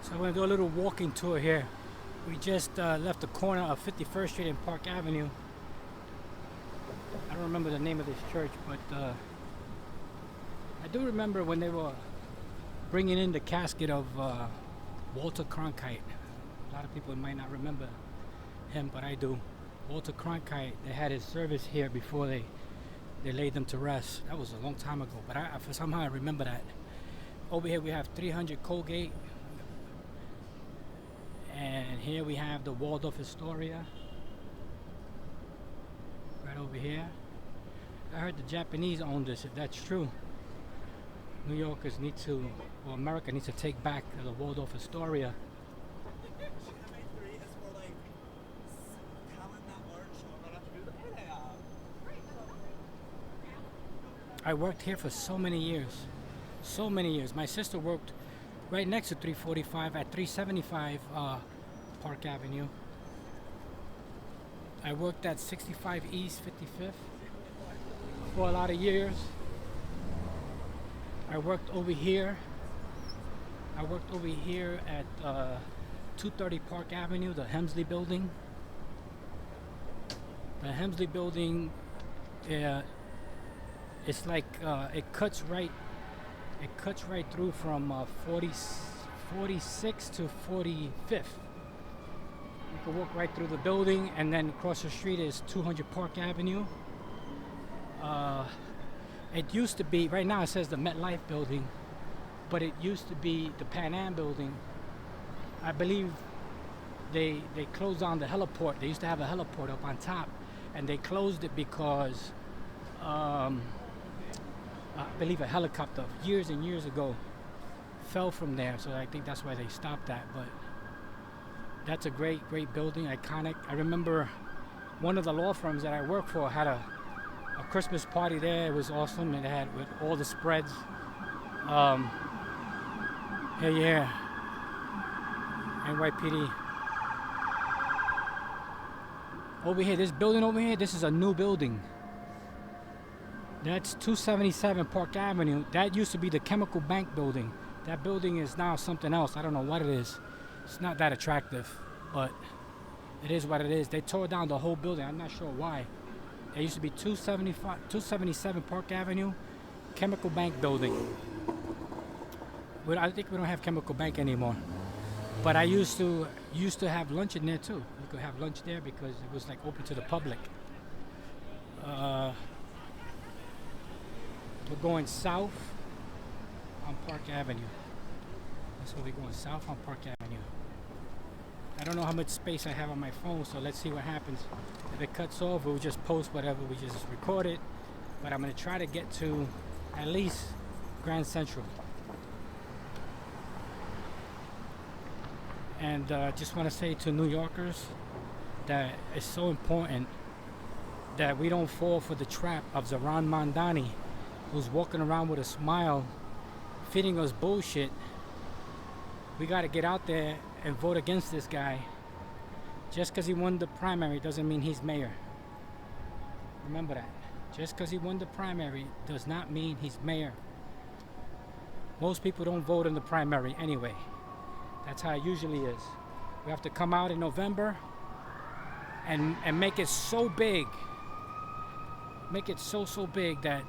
So I'm going to do a little walking tour here. We just left the corner of 51st Street and Park Avenue. I don't remember the name of this church, but I do remember when they were bringing in the casket of Walter Cronkite. A lot of people might not remember him, but I do. Walter Cronkite, they had his service here before they laid them to rest. That was a long time ago, but somehow I remember that. Over here we have 300 Colgate. And here we have the Waldorf Astoria. Right over here. I heard the Japanese own this, if that's true. New Yorkers need to, or America needs to take back the Waldorf Astoria. I worked here for so many years. So many years. My sister worked right next to 345 at 375 Park Avenue. I worked at 65 East 55th for a lot of years. I worked over here. I worked over here at 230 Park Avenue, the Hemsley building. The Hemsley building, it's like it cuts right through from 46 to 45th. You can walk right through the building, and then across the street is 200 Park Avenue. It used to be, right now it says the MetLife building, but it used to be the Pan Am building. I believe they closed down the heliport. They used to have a heliport up on top, and they closed it because I believe a helicopter years and years ago fell from there, so I think that's why they stopped that. But that's a great building, iconic. I remember one of the law firms that I worked for had a Christmas party there. It was awesome, and it had with all the spreads. Yeah, NYPD. Over here, this building over here, this is a new building. That's 277 Park Avenue. That used to be the Chemical Bank building. That building is now something else. I don't know what it is. It's not that attractive, but it is what it is. They tore down the whole building. I'm not sure why. There used to be 277 Park Avenue, Chemical Bank building. I think we don't have Chemical Bank anymore. But I used to have lunch in there too. You could have lunch there because it was like open to the public. We're going south on Park Avenue. That's where we're going, south on Park Avenue. I don't know how much space I have on my phone, so let's see what happens. If it cuts off, we'll just post whatever we just recorded. But I'm going to try to get to at least Grand Central. And just want to say to New Yorkers that it's so important that we don't fall for the trap of Zohran Mamdani, who's walking around with a smile, feeding us bullshit. We got to get out there and vote against this guy. Just because he won the primary doesn't mean he's mayor. Remember that. Just because he won the primary does not mean he's mayor. Most people don't vote in the primary anyway. That's how it usually is. We have to come out in November and make it so big. Make it so big that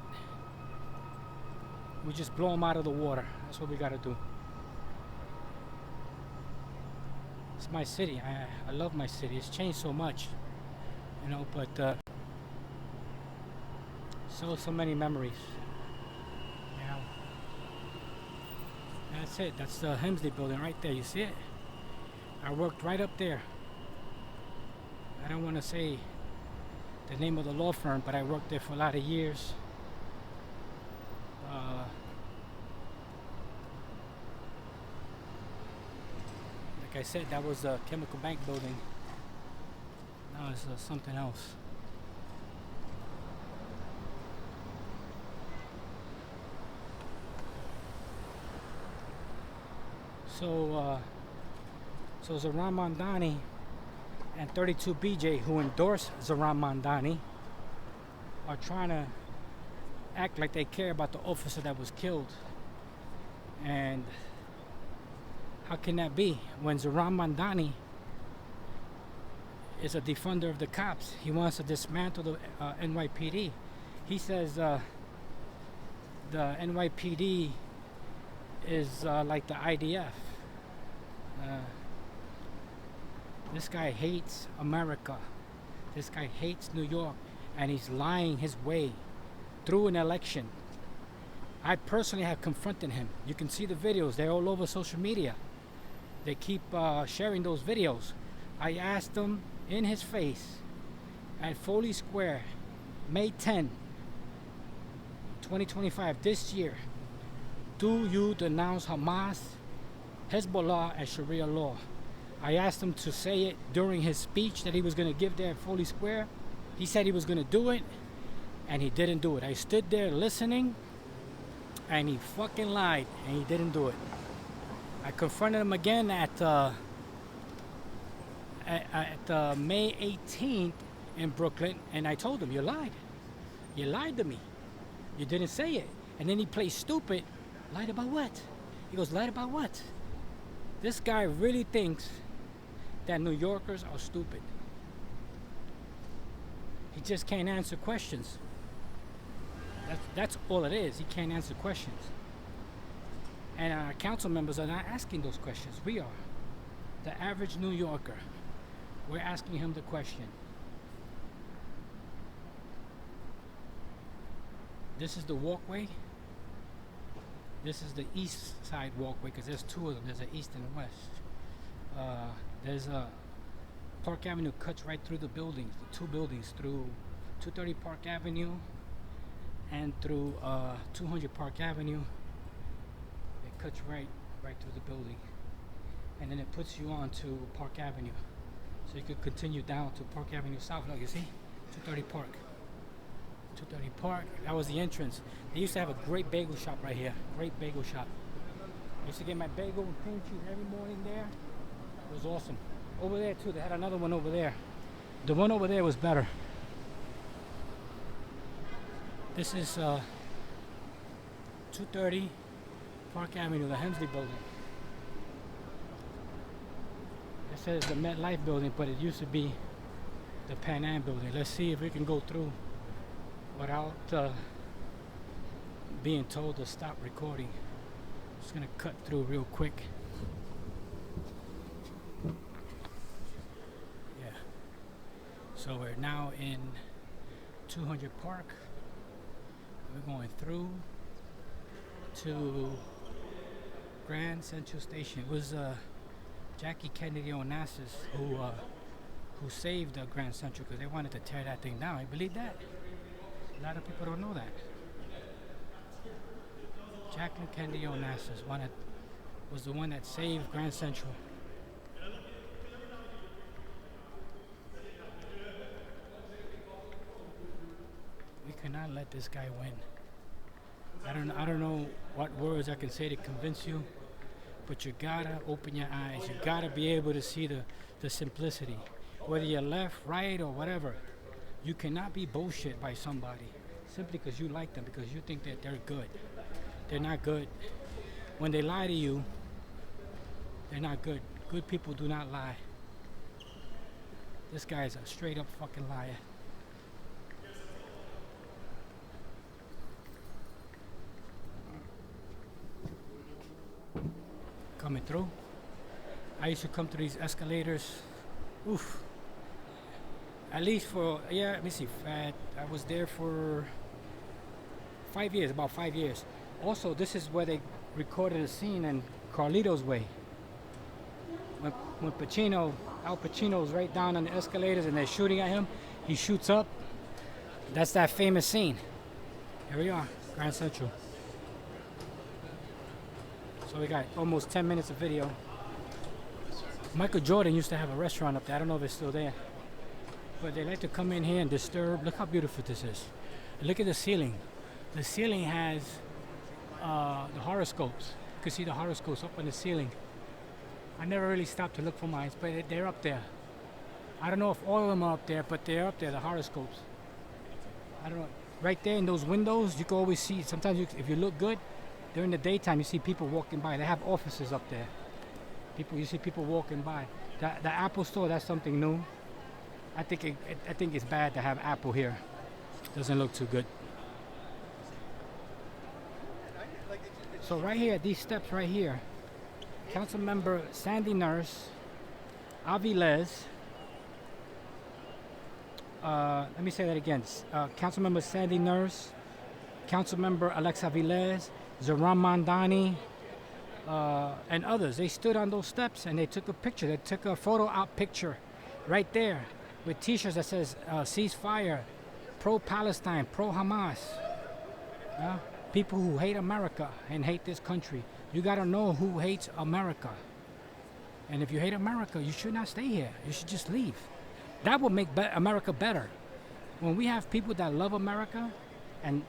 we just blow them out of the water. That's what we got to do. It's my city. I love my city. It's changed so much, you know, but so many memories. You know. That's it. That's the Hemsley building right there. You see it? I worked right up there. I don't want to say the name of the law firm, but I worked there for a lot of years. Like I said, that was the Chemical Bank building. Now it's something else. So Zohran Mamdani and 32BJ, who endorsed Zohran Mamdani, are trying to act like they care about the officer that was killed. And How can that be? When Zoran Mandani is a defender of the cops, he wants to dismantle the NYPD. He says the NYPD is like the IDF. This guy hates America. This guy hates New York, and he's lying his way through an election. I personally have confronted him. You can see the videos. They're all over social media. They keep sharing those videos. I asked him in his face at Foley Square, May 10, 2025, this year, do you denounce Hamas, Hezbollah, and Sharia law? I asked him to say it during his speech that he was going to give there at Foley Square. He said he was going to do it, and he didn't do it. I stood there listening, and he fucking lied, and he didn't do it. I confronted him again at May 18th in Brooklyn, and I told him, you lied. You lied to me. You didn't say it. And then he plays stupid. Lied about what? He goes, lied about what? This guy really thinks that New Yorkers are stupid. He just can't answer questions. That's all it is. He can't answer questions. And our council members are not asking those questions. We are. The average New Yorker. We're asking him the question. This is the walkway. This is the east side walkway because there's two of them. There's an east and a west. There's a Park Avenue cuts right through the buildings, the two buildings, through 230 Park Avenue and through 200 Park Avenue. It cuts right through the building, and then it puts you on to Park Avenue, so you could continue down to Park Avenue South. Look, you see, 230 Park. 230 Park. That was the entrance. They used to have a great bagel shop right here. Great bagel shop. I used to get my bagel and cream cheese every morning there. It was awesome. Over there too, they had another one over there. The one over there was better. This is 230 Park Avenue, the Hensley building. It says the MetLife building, but it used to be the Pan Am building. Let's see if we can go through without being told to stop recording. Just gonna cut through real quick. Yeah. So we're now in 200 Park. We're going through to Grand Central Station. It was Jackie Kennedy Onassis who saved Grand Central because they wanted to tear that thing down. You believe that? A lot of people don't know that. Jackie Kennedy Onassis was the one that saved Grand Central. We cannot let this guy win. I don't know what words I can say to convince you, but you gotta open your eyes. You gotta be able to see the simplicity. Whether you're left, right, or whatever, you cannot be bullshit by somebody simply because you like them, because you think that they're good. They're not good. When they lie to you, they're not good. Good people do not lie. This guy is a straight up fucking liar. Coming through. I used to come to these escalators. Oof. At least for, yeah, let me see. I was there for 5 years, about 5 years. Also, this is where they recorded a scene in Carlito's Way. When Al Pacino's right down on the escalators and they're shooting at him, he shoots up. That's that famous scene. Here we are, Grand Central. So we got almost 10 minutes of video. Michael Jordan used to have a restaurant up there. I don't know if it's still there. But they like to come in here and disturb. Look how beautiful this is. Look at the ceiling. The ceiling has the horoscopes. You can see the horoscopes up on the ceiling. I never really stopped to look for mine, but they're up there. I don't know if all of them are up there, but they're up there, the horoscopes. I don't know. Right there in those windows, you can always see, sometimes if you look good, during the daytime you see people walking by. They have offices up there. You see people walking by. The Apple store, that's something new. I think it's bad to have Apple here. Doesn't look too good. So right here, these steps right here, Councilmember Sandy Nurse, Aviles. Let me say that again. Councilmember Sandy Nurse, Councilmember Alexa Aviles, Zoran Mandani, and others. They stood on those steps and they took a picture. They took a photo op picture right there with T-shirts that says ceasefire, pro-Palestine, pro-Hamas. People who hate America and hate this country. You gotta know who hates America. And if you hate America, you should not stay here. You should just leave. That will make America better. When we have people that love America and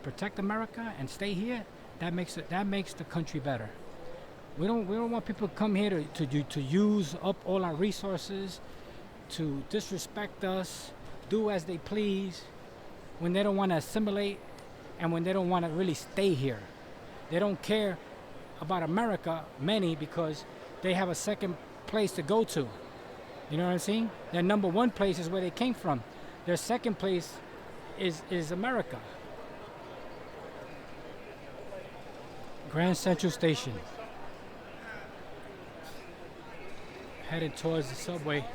protect America and stay here, that makes the country better. We don't want people to come here to use up all our resources, to disrespect us, do as they please, when they don't want to assimilate and when they don't want to really stay here. They don't care about America, many, because they have a second place to go to. You know what I'm saying? Their number one place is where they came from. Their second place is America. Grand Central Station. Headed towards the subway.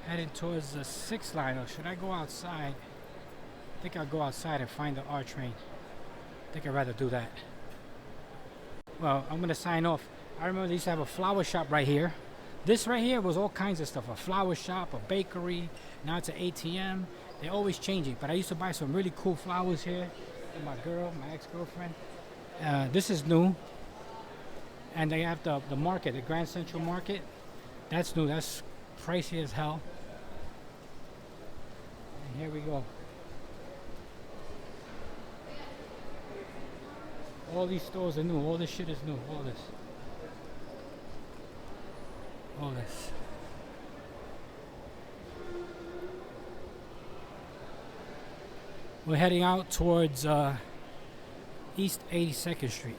Headed towards the 6th line. Or should I go outside? I think I'll go outside and find the R train. I think I'd rather do that. Well, I'm gonna sign off. I remember they used to have a flower shop right here. This right here was all kinds of stuff. A flower shop, a bakery. Now it's an ATM. They're always changing. But I used to buy some really cool flowers here with my ex-girlfriend. This is new. And they have the market, the Grand Central Market. That's new. That's pricey as hell. And here we go. All these stores are new. All this shit is new. All this. All this. We're heading out towards East 82nd Street.